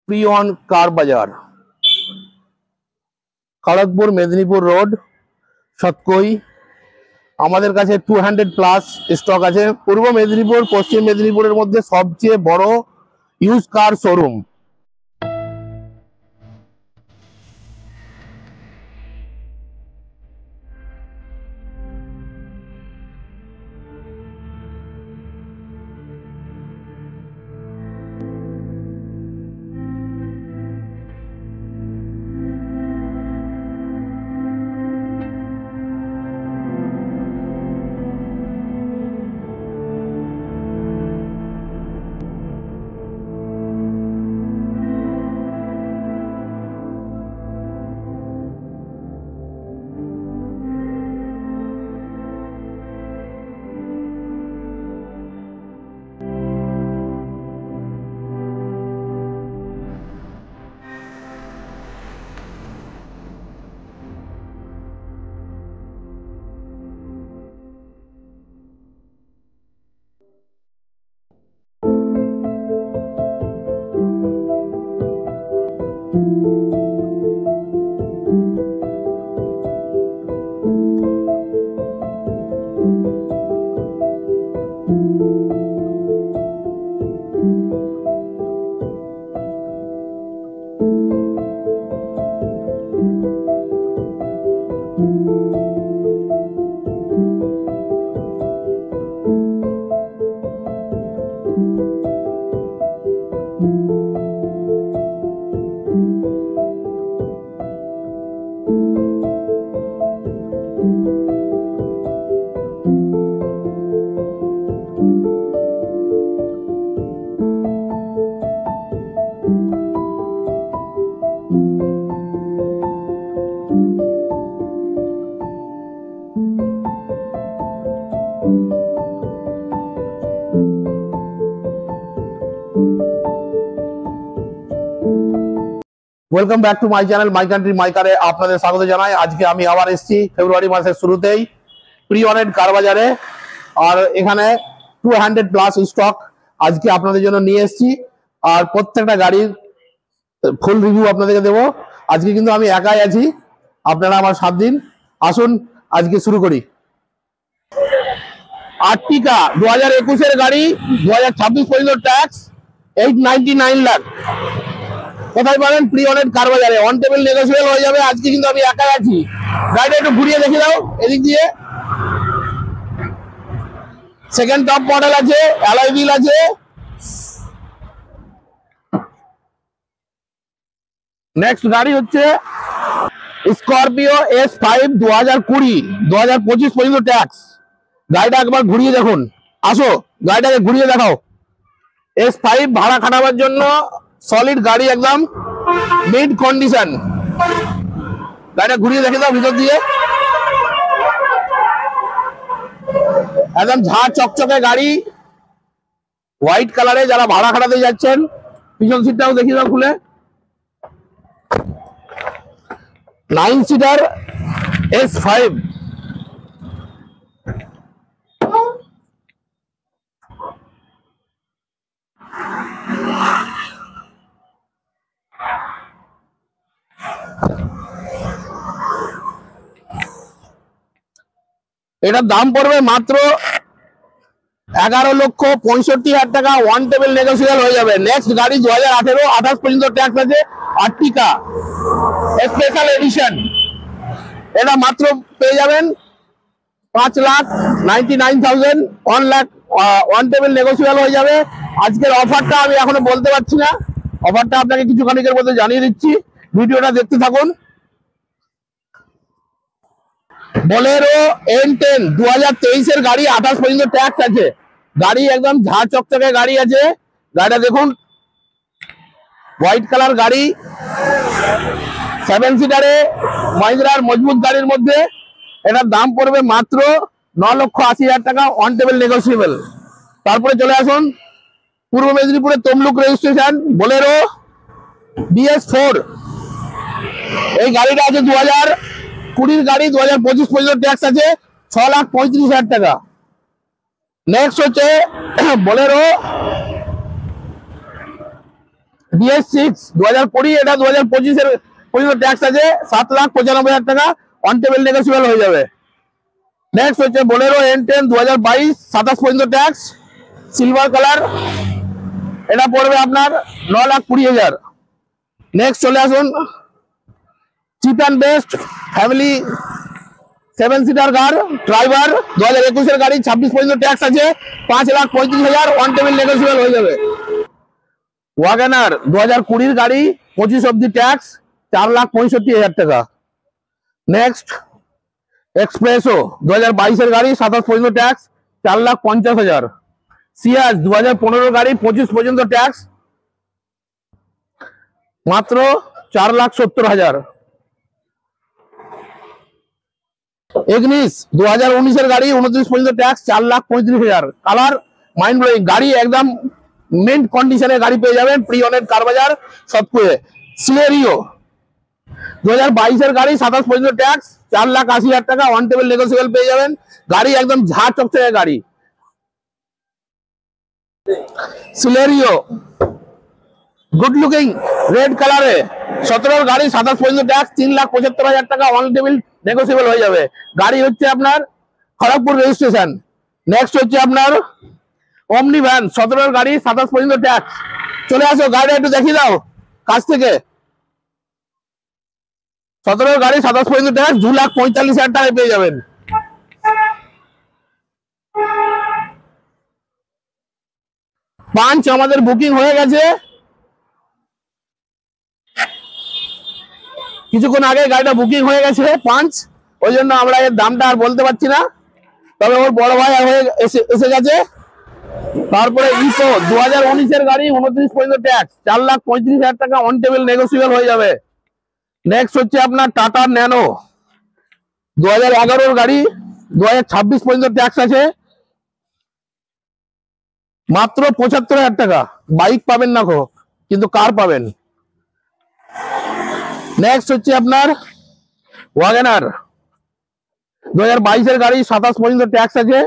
প্রিয়ন কার বাজার, খড়গপুর মেদিনীপুর রোড, সতকই। আমাদের কাছে 200+ স্টক আছে। পূর্ব মেদিনীপুর পশ্চিম মেদিনীপুরের মধ্যে সবচেয়ে বড় use car showroom. Welcome back to my channel my country my কারে আপনাদের স্বাগত জানাই। আজকে আমি আবার এসেছি ফেব্রুয়ারি মাসের শুরুতেই প্রিয়নের কার বাজারে। আর এখানে 200+ স্টক আজকে আপনাদের জন্য নিয়ে এসেছি। আর প্রত্যেকটা গাড়ির ফুল রিভিউ আপনাদেরকে দেবো। আজকে কিন্তু আমি একাই আছি, আপনারা আমার সাথ দিন। আসুন আজকে শুরু করি। আর্টিকা 2021-এর গাড়ি, 2026 পর্যন্ত ট্যাক্স, 899 লাখ। কোথায় পাবেন? প্রিয়নের কার বাজারে। অন টেবিল নেগোশিয়েবল হয়ে যাবে। আজকে কিন্তু আমি একাই আছি। গাড়িটা একটু ঘুরিয়ে দেখে দাও এদিক দিয়ে। সেকেন্ড টপ মডেল আছে, অ্যালয় হুইল আছে। নেক্সট গাড়ি হচ্ছে স্করপিও S5 2020, 2025 পর্যন্ত ট্যাক্স। গাড়িটা একবার ঘুরিয়ে দেখুন। আসো গাড়িটাকে ঘুরিয়ে দেখাও। S5 ভাড়া খাটাবার জন্য সলিড গাড়ি, একদম মিড কন্ডিশন। গাড়িটা ঘুরিয়ে দেখে দাও ভিতর দিয়ে। একদম ঝাঁ চকচকে গাড়ি, হোয়াইট কালারে। যারা ভাড়া খাটাতে যাচ্ছেন, পিছন সিটটাও দেখিয়ে দাও খুলে। 9 সিটার S5। এটার দাম পড়বে মাত্র 11,65,000 টাকা। ওয়ান টেবিল নেগোশিয়েবল হয়ে যাবে। নেক্সট গাড়ি 2018-28 পর্যন্ত ট্যাক্স আছে, আর্টিকা স্পেশাল এডিশন। এটা মাত্র পেয়ে যাবেন 5,99,000। 1 লাখ ওয়ান টেবিল নেগোশিয়েবল হয়ে যাবে। আজকের অফারটা আমি এখনো বলতে পারছি না, অফারটা আপনাকে কিছু খানিকের মধ্যে জানিয়ে দিচ্ছি। ভিডিওটা দেখতে থাকুন। বোলেরো N10 2023-এর গাড়ি, 28 পর্যন্ত ট্যাক্স আছে। গাড়ি একদম ঝাঁ চকচকে গাড়ি আছে। গাড়িটা দেখুন, হোয়াইট কালার গাড়ি, 7 সিটারে মহিন্দ্রার মজবুত গাড়ির মধ্যে। এটার দাম পড়বে মাত্র 9,80,000 টাকা। On table negotiable. তারপরে চলে আসুন পূর্ব মেদিনীপুরের তমলুক রেজিস্ট্রেশন বোলেরো BS4। এই গাড়িটা আছে 2020-এর গাড়ি, 2025 পর্যন্ত ট্যাক্স আছে, 6,35,000 টাকা। নেক্সট হচ্ছে বোলেরো BS6 2020, এটা 2025 পর্যন্ত ট্যাক্স আছে, 7,95,000 টাকা, অন টেবিল নেগোসিয়েবল হয়ে যাবে। নেক্সট হচ্ছে বোলেরো N10 2022, 27 পর্যন্ত ট্যাক্স, সিলভার কালার, এটা পড়বে আপনার 9,20,000। নেক্সট চলে আসুন chip and best family 7 seater car driver 2021 এর গাড়ি, 26 পর্যন্ত ট্যাক্স আছে, 5,35,000, অন টেবিল নেগোসিয়েবল হয়ে যাবে। ওয়াগনার 2020 গাড়ি, 25 অব্দি ট্যাক্স, 4,65,000 টাকা। নেক্সট এক্সপ্রেসো 2022 এর গাড়ি, 27 পর্যন্ত ট্যাক্স, 4,50,000। সিয়াজ 2015 গাড়ি, 25 পর্যন্ত ট্যাক্স, মাত্র 4,70,000। এগনিস 2019 এর গাড়ি, 29 পর্যন্ত ট্যাক্স, 4,35,000। কালার মাইন্ড ব্লোয়িং, গাড়ি একদম মেন্ট কন্ডিশনে গাড়ি পেয়ে যাবেন, প্রি অনেট কার বাজার সবকুয়ে। সিলেরিও 2022 এর গাড়ি, 27 পর্যন্ত ট্যাক্স, 4,80,000 টাকা, অন টেবিল নেগোসিয়েবল পেয়ে যাবেন। গাড়ি একদম ঝাঁ চকচকে গাড়ি। সিলেরিও গুড লুকিং রেড কালারে 17 গাড়ি, 27 পর্যন্ত ট্যাক্স, 3,75,000 টাকা, অন টেবিল নেগোসিয়েবল হয়ে যাবে। গাড়ি হচ্ছে আপনার খড়গপুর রেজিস্ট্রেশন। নেক্সট হচ্ছে আপনার অমনি ভ্যান 17 গাড়ি, 27 পর্যন্ত ট্যাক্স। চলে আসো, গাড়িটা একটু দেখিয়ে দাও কাছ থেকে। 17 গাড়ি, 27 পর্যন্ত ট্যাক্স, 2,45,000 টাকায় পেয়ে যাবেন। পাঁচ আমাদের বুকিং হয়ে গেছে, কিছুক্ষণ আগে গাড়িটা বুকিং হয়ে গেছে পাঁচ, ওই জন্য আমরা এর দামটা আর বলতে পারছি না, তবে ওর বড় ভাই হয়ে এসে গেছে। তারপরে ইকো 2019 এর গাড়ি, 29 পর্যন্ত ট্যাক্স, 4,35,000 টাকা, অন টেবিল নেগোসিয়েবল হয়ে যাবে। নেক্সট হচ্ছে আপনার টাটা ন্যানো 2011 গাড়ি, 2026 পর্যন্ত ট্যাক্স আছে, মাত্র 75,000 টাকা। বাইক পাবেন না কিন্তু কার পাবেন। নেক্সট হচ্ছে আপনার ওয়াগনার 2022 এর গাড়ি, 27 পর্যন্ত ট্যাক্স আছে,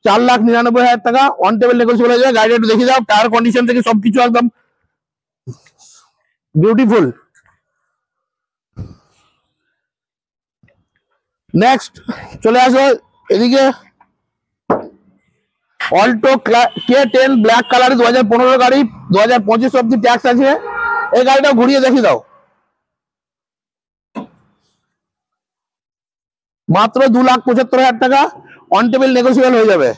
4,99,000 টাকা, অন টেবিল নেগোসিয়েবল হয়ে যাবে। গাড়িটা একটু দেখে দাও, টায়ার কন্ডিশন থেকে সবকিছু একদম বিউটিফুল। নেক্সট চলে আসো এদিকে, অল্টো K10 ব্ল্যাক কালার 2015 গাড়ি, 2025 অব্দি ট্যাক্স আছে। এই গাড়িটা ঘুরিয়ে দেখিয়ে দাও, মাত্র 2,75,000 টাকা, অন টেবিল নেগোসিয়েবল হয়ে যাবে।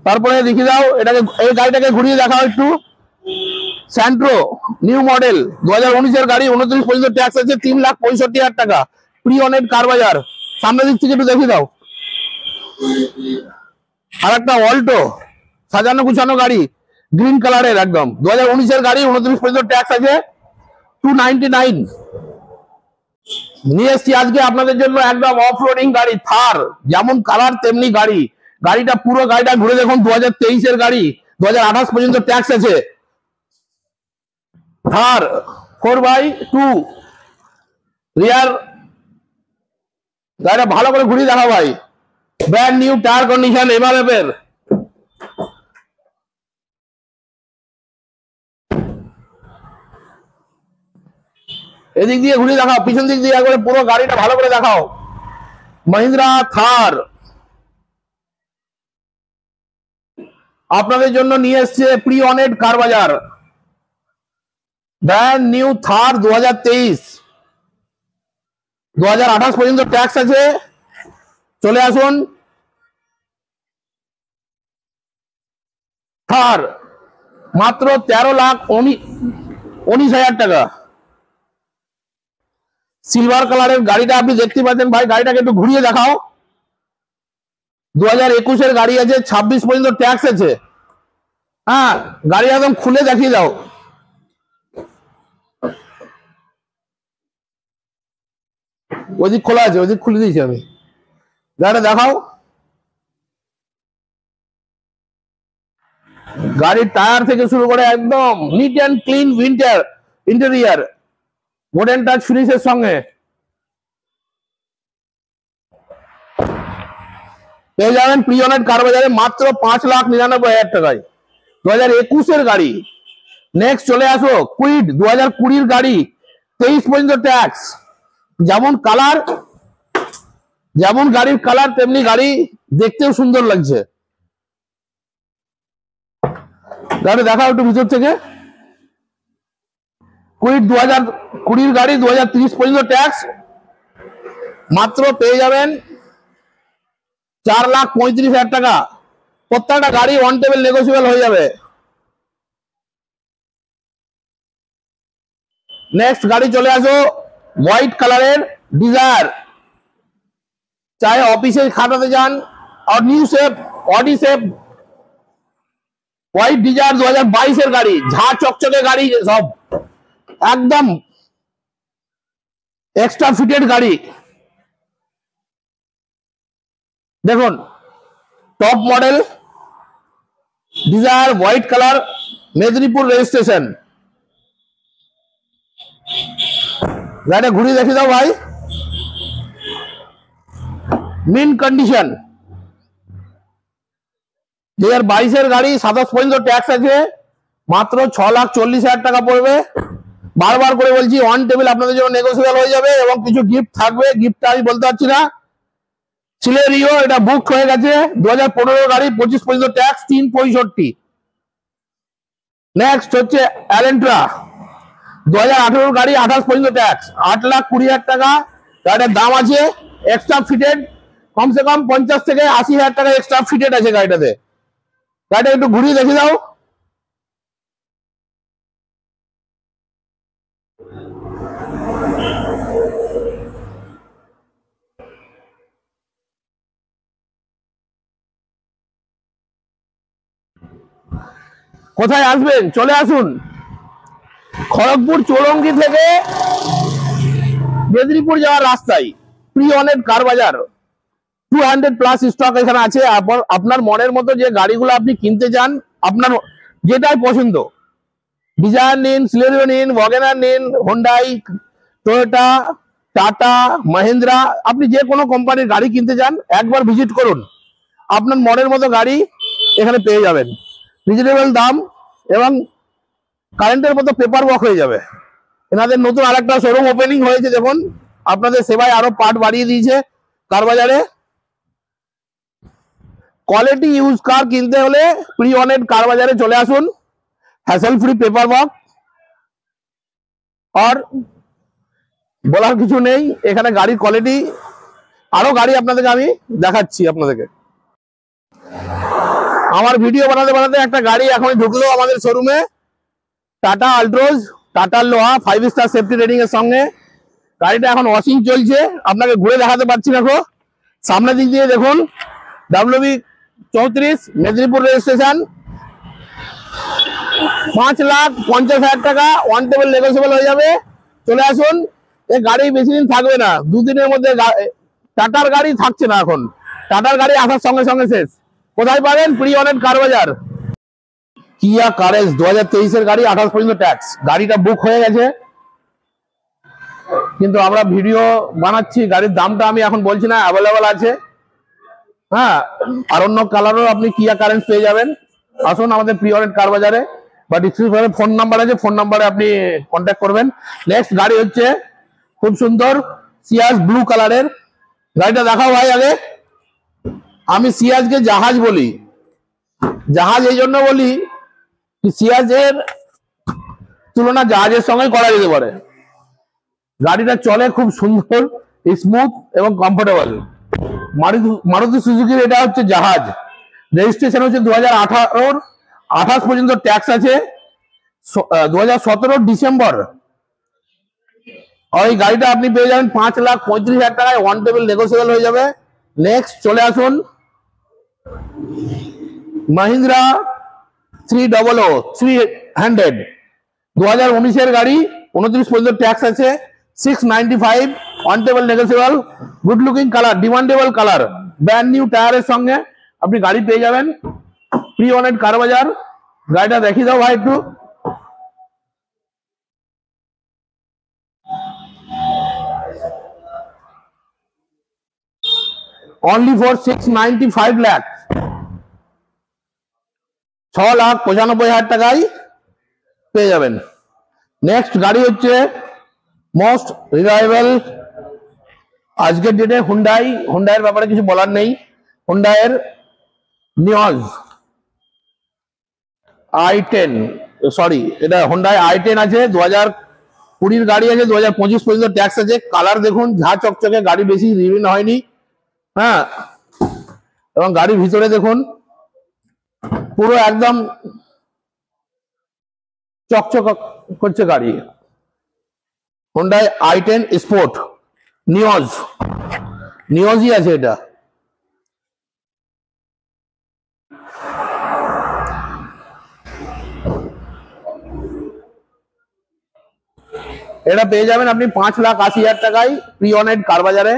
তারপরে দেখিয়ে দাও এটাকে, এই গাড়িটাকে ঘুরিয়ে দেখাও একটু। স্যান্ট্রো নিউ মডেল 2019 এর গাড়ি, 29 পর্যন্ত ট্যাক্স আছে, 3,65,000 টাকা, প্রি অনেট কার বাজার। সামনের দিক থেকে একটু দেখিয়ে দাও। আর একটা অল্টো সাজানো গুছানো গাড়ি, গ্রিন কালারের একদম, 2019 এর গাড়ি, 29 পর্যন্ত ট্যাক্স আছে, 299 নিয়ে এসছি আজকে আপনাদের জন্য একদম অফ রোডিং গাড়ি। থার যেমন কালার তেমনি গাড়ি। গাড়িটা পুরো গাড়িটা ঘুরে দেখুন, 2023 এর গাড়ি, 2028 পর্যন্ত ট্যাক্স আছে। থার 4x2 রিয়ার, গাড়িটা ভালো করে ঘুরিয়ে দেখা ভাই, ব্র্যান্ড নিউ, টায়ার কন্ডিশন এভারেবেল। এদিক দিয়ে ঘুরিয়ে দেখাও, পিছন দিক দিয়ে একবারে পুরো গাড়িটা ভালো করে দেখাও। মহিন্দ্রা থার আপনাদের জন্য নিয়ে এসছে প্রি অনেট কার বাজার, ব্র্যান্ড নিউ থার 2023, 2028 পর্যন্ত ট্যাক্স আছে। চলে আসুন, থার মাত্র 13,19,000 টাকা। সিলভার কালারের গাড়িটা আপনি দেখতে পাচ্ছেন ভাই, গাড়িটাকে একটু ঘুরিয়ে দেখাও। 2021 এর গাড়ি আছে, 26 পর্যন্ত ট্যাক্স আছে। হ্যাঁ, গাড়ি একদম খুলে দেখিয়ে দাও। ওইদিক খোলা আছে, ওইদিক খুলে দিয়েছি আমি, গাড়িটা দেখাও। গাড়ির টায়ার থেকে শুরু করে একদম neat and clean interior, modern touch ফিনিশের সঙ্গে পেয়ে যাবেন প্রি অনেট কার বাজারে, মাত্র 5,99,000 টাকায়। 2021 এর গাড়ি, নেক্সট চলে আসো কুইড 2020 গাড়ি, 23 পর্যন্ত ট্যাক্স। যেমন গাড়ির কালার তেমনি গাড়ি দেখতেও সুন্দর লাগছে। গাড়ি দেখাও একটু ভিতর থেকে। কুইড 2020 গাড়ি, 2030 পর্যন্ত ট্যাক্স, মাত্র পেয়ে যাবেন 4,35,000 টাকা। প্রত্যেকটা গাড়ি অন টেবিল নেগোসিয়েবল হয়ে যাবে। নেক্সট গাড়ি চলে আসো হোয়াইট কালারের ডিজায়ার, চাहे অফিসে খাটাতে যান, আর new shape Audi shape white Dzire 2022 এর গাড়ি, ঝাঁ চকচকে গাড়ি, সব একদম এক্সট্রা ফিটেড গাড়ি। দেখুন top model desire white colour, Medinipur registration. গাড়িটা ঘুরিয়ে দেখে দাও ভাই, মিন কন্ডিশন। 2022 এর গাড়ি, 27 পর্যন্ত ট্যাক্স আছে, মাত্র 6,40,000 টাকা পড়বে। বারবার করে বলছি অন টেবিল আপনাদের জন্য নেগোসিয়েবল হয়ে যাবে এবং কিছু গিফট থাকবে, গিফটটা আমি বলতে পারছি না। সিলেরিও এটা বুক হয়ে গেছে, 2015 গাড়ি, 25 পর্যন্ত ট্যাক্স, 365। নেক্সট হচ্ছে অ্যালেন্ট্রা 2018 গাড়ি, 28 পর্যন্ত ট্যাক্স, 8,20,000 টাকা গাড়িটার দাম আছে। এক্সট্রা ফিটেড কমসে কম 50 থেকে 80,000 টাকা এক্সট্রা ফিটেড আছে গাড়িটাতে। গাড়িটা একটু ঘুরিয়ে দেখে দাও। কোথায় আসবেন, চলে আসুন খড়গপুর চৌরঙ্গি থেকে মেদিনীপুর যাওয়ার রাস্তায় প্রি অনেট কার বাজার, 200+ স্টক এখানে আছে। আপনার মনের মতো যে গাড়িগুলো আপনি কিনতে চান, আপনার যেটাই পছন্দ, ডিজায়ার নিন, সিলেরিও নিন, ওয়াগনার নিন, হোন্ডাই, টয়োটা, টাটা, মহিন্দ্রা, আপনি যে কোনো কোম্পানির গাড়ি কিনতে চান একবার ভিজিট করুন, আপনার মনের মতো গাড়ি এখানে পেয়ে যাবেন, রিজনেবল দাম এবং কারেন্টের মতো পেপার ওয়ার্ক হয়ে যাবে। এনাদের নতুন আরেকটা শোরুম ওপেনিং হয়েছে, দেখুন আপনাদের সেবায় আরো পার্ট বাড়িয়ে দিয়েছে কার বাজারে। কোয়ালিটি ইউজ কার কিনতে হলে প্রি অনেট কার বাজারে চলে আসুন, হ্যাসেল ফ্রি পেপার ওয়ার্ক, আর বলার কিছু নেই। এখানে গাড়ির কোয়ালিটি, আরো গাড়ি আপনাদেরকে আমি দেখাচ্ছি আপনাদেরকে। আমার ভিডিও বানাতে বানাতে একটা গাড়ি এখন ঢুকলো আমাদের শোরুমে, টাটা আল্ট্রোজ, টাটার লোহা, 5 স্টার সেফটি রেটিং এর সঙ্গে। গাড়িটা এখন ওয়াশিং চলছে, আপনাকে ঘুরে দেখাতে পারছি না। সামনের দিক দিয়ে দেখুন, WB34 মেদিনীপুর রেজিস্ট্রেশন, 5,50,000 টাকা ওয়ান টেবিল নেগোসিয়েবল হয়ে যাবে। চলে আসুন, এই গাড়ি বেশি দিন থাকবে না, 2 দিনের মধ্যে টাটার গাড়ি থাকছে না এখন, টাটার গাড়ি আসার সঙ্গে সঙ্গে শেষ। কোথায় পাবেন? প্রি অনেট কার বাজার। কিয়া কারেজ 2023 এর গাড়ি, 28 পর্যন্ত ট্যাক্স। গাড়িটা বুক হয়ে গেছে, কিন্তু আমরা ভিডিও বানাচ্ছি, গাড়ির দামটা আমি এখন বলছি না, অ্যাভেলেবল আছে। হ্যাঁ, আর অন্য কালারও আপনি কিয়া কারেন্স পেয়ে যাবেন। আসুন আমাদের প্রি অনেট কার বাজারে, বা ডিসক্রিপশনে ফোন নাম্বার আছে, ফোন নাম্বারে আপনি কন্ট্যাক্ট করবেন। নেক্সট গাড়ি হচ্ছে খুব সুন্দর সিয়াজ ব্লু কালারের। গাড়িটা দেখাও ভাই আগে। আমি সিয়াজকে জাহাজ বলি, জাহাজ এই জন্য বলি সিয়াজের তুলনা জাহাজের সঙ্গে করা যেতে পারে। গাড়িটা চলে খুব সুন্দর, স্মুথ এবং কমফোর্টেবল। মারুতি সুজুকির এটা হচ্ছে জাহাজ, রেজিস্ট্রেশন হচ্ছে 2018, 28 পর্যন্ত ট্যাক্স আছে, 2017 ডিসেম্বর। ওই গাড়িটা আপনি পেয়ে যাবেন 5,35,000 টাকায়, ওয়ান টেবিল নেগোসিয়েবল হয়ে যাবে। নেক্সট চলে আসুন মহিন্দ্রা 300, 2019 এর গাড়ি, 29 পর্যন্ত ট্যাক্স আছে, 695, one table negotiable, good looking colour, demandable colour, brand new টায়ারের সঙ্গে আপনি গাড়ি পেয়ে যাবেন। প্রি অনেট কার বাজার। গাড়িটা দেখিয়ে দাও ভাই একটু। অনলি ফর 695 লাখ, 6,95,000 টাকায় পেয়ে যাবেন। নেক্সট গাড়ি হচ্ছে মোস্ট রিলায়েবল আজকের ডেটে হুন্ডাইয়ের ব্যাপারে কিছু বলার নেই। হুন্ডাইয়ের নিওজ i10, সরি এটা হুন্ডাই i10 আছে, 2020 গাড়ি আছে, 2025 পর্যন্ত ট্যাক্স আছে। কালার দেখুন ঝা চকচকে, গাড়ি বেশি রিভিন হয়নি। হ্যাঁ, এবং গাড়ির ভিতরে দেখুন পুরো একদম চকচক করছে গাড়ি। হুন্ডাই i10 স্পোর্ট নিওজই আছে এটা। এটা পেয়ে যাবেন আপনি 5,80,000 টাকায় প্রি অনেড কার বাজারে।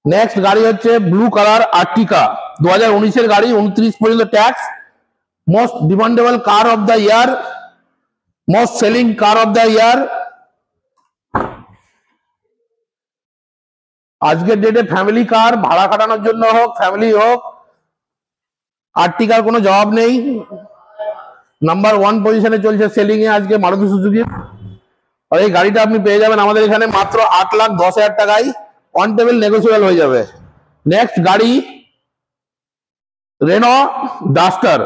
নেক্সট গাড়ি হচ্ছে ব্লু কালার আর্টিকা, 2019 গাড়ি, 29 পর্যন্ত tax. Most demandable car of the year, most selling car of the year. আজকের ডেটে ফ্যামিলি কার, ভাড়া কাটানোর জন্য হোক, ফ্যামিলি হোক, আর্টিকার কোনো জবাব নেই। নাম্বার 1 পজিশনে চলছে সেলিং এ আজকে মারুতি সুজুকি। আর এই গাড়িটা আপনি পেয়ে যাবেন আমাদের এখানে মাত্র 8,10,000 টাকায়, অন টেবিল নেগোসিয়েবল হয়ে যাবে। নেক্সট গাড়ি রেনো ডাস্টার,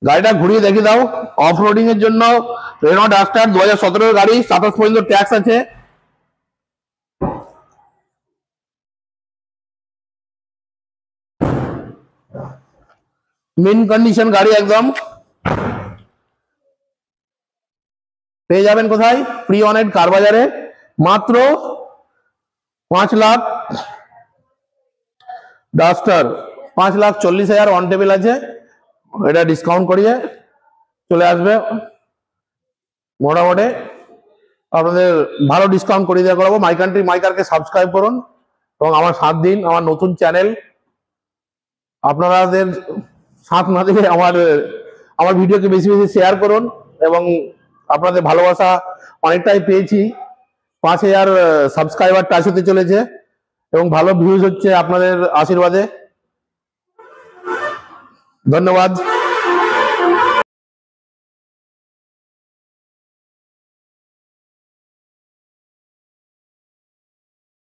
গাড়িটা ঘুরিয়ে দেখে দাও। অফ রোডিং এর জন্য রেনো ডাস্টার, 2017 গাড়ি, 27 পর্যন্ত ট্যাক্স আছে। মিন কন্ডিশন গাড়ি একদম। পেয়ে যাবেন কোথায়? প্রি অনেড কার বাজারে মাত্র 5 লাখ। ডাস্টার 5,40,000 অন টেবিল আছে, এটা ডিসকাউন্ট করিয়ে চলে আসবে। মোটামুটি আপনাদের ভালো ডিসকাউন্ট করে দেওয়া করাবো। মাই কান্ট্রি মাই কারকে সাবস্ক্রাইব করুন এবং আমার সাথ দিন। আমার নতুন চ্যানেল, আপনাদের সাথ না দিলে আমার ভিডিওকে বেশি বেশি শেয়ার করুন। এবং আপনাদের ভালোবাসা অনেকটাই পেয়েছি, 5,000 সাবস্ক্রাইবার টাচ হতে চলেছে এবং ভালো ভিউজ হচ্ছে আপনাদের আশীর্বাদে। ধন্যবাদ।